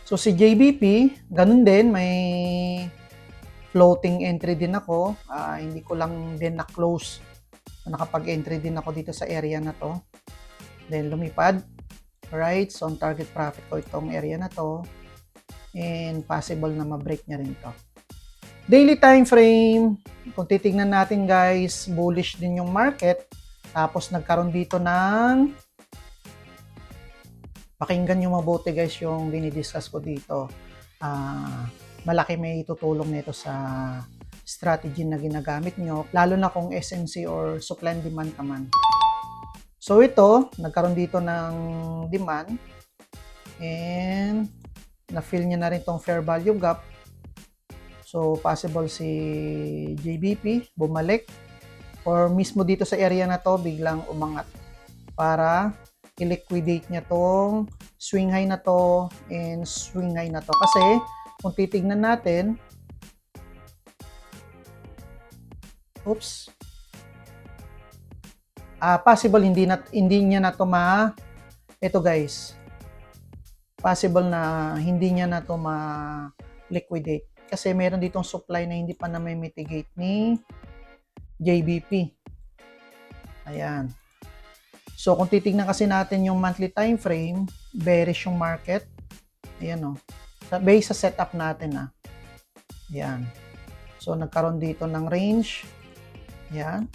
So si JBP, ganun din, may floating entry din ako. Hindi ko lang din na-close. Nakapag-entry din ako dito sa area na to. Then lumipad. Alright, so on target profit ko itong area na to. And possible na ma-break niya rin to. Daily time frame, kung titingnan natin guys, bullish din yung market. Tapos nagkaroon dito ng, pakinggan nyo mabuti guys yung dinidiscuss ko dito. Malaki may tutulong nito sa strategy na ginagamit nyo, lalo na kung SMC or supply and demand naman. So ito, nagkaroon dito ng demand and na-fill niya na rin tong fair value gap. So possible si JBP bumalik or mismo dito sa area na to biglang umangat para i-liquidate niya tong swing high na to and swing high na to. Kasi kung titignan natin, possible hindi niya na to ito guys, possible na hindi niya na to ma-liquidate kasi meron ditong supply na hindi pa na may mitigate ni JBP. Ayan. So kung titignan kasi natin yung monthly time frame, bearish yung market. Ayan o. Based sa setup natin Ayan. So nagkaroon dito ng range. Ayan.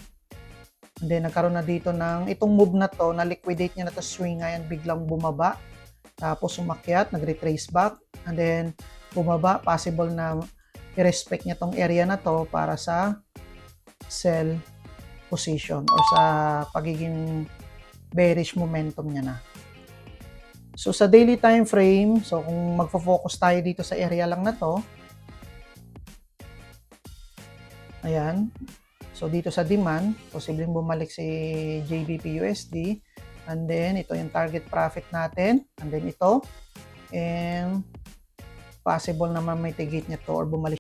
And then nagkaroon na dito ng itong move na to, na liquidate niya na to swing ngayon, biglang bumaba. Tapos umakyat, nag-retrace back. And then bumaba, possible na i-respect niya tong area na to para sa sell position or sa pagiging bearish momentum niya na. So sa daily time frame, so kung magfo-focus tayo dito sa area lang na to, ayan. So dito sa demand, posibleng bumalik si JBP USD, and then ito yung target profit natin, and then ito, and possible na ma-mitigate niya to or bumalik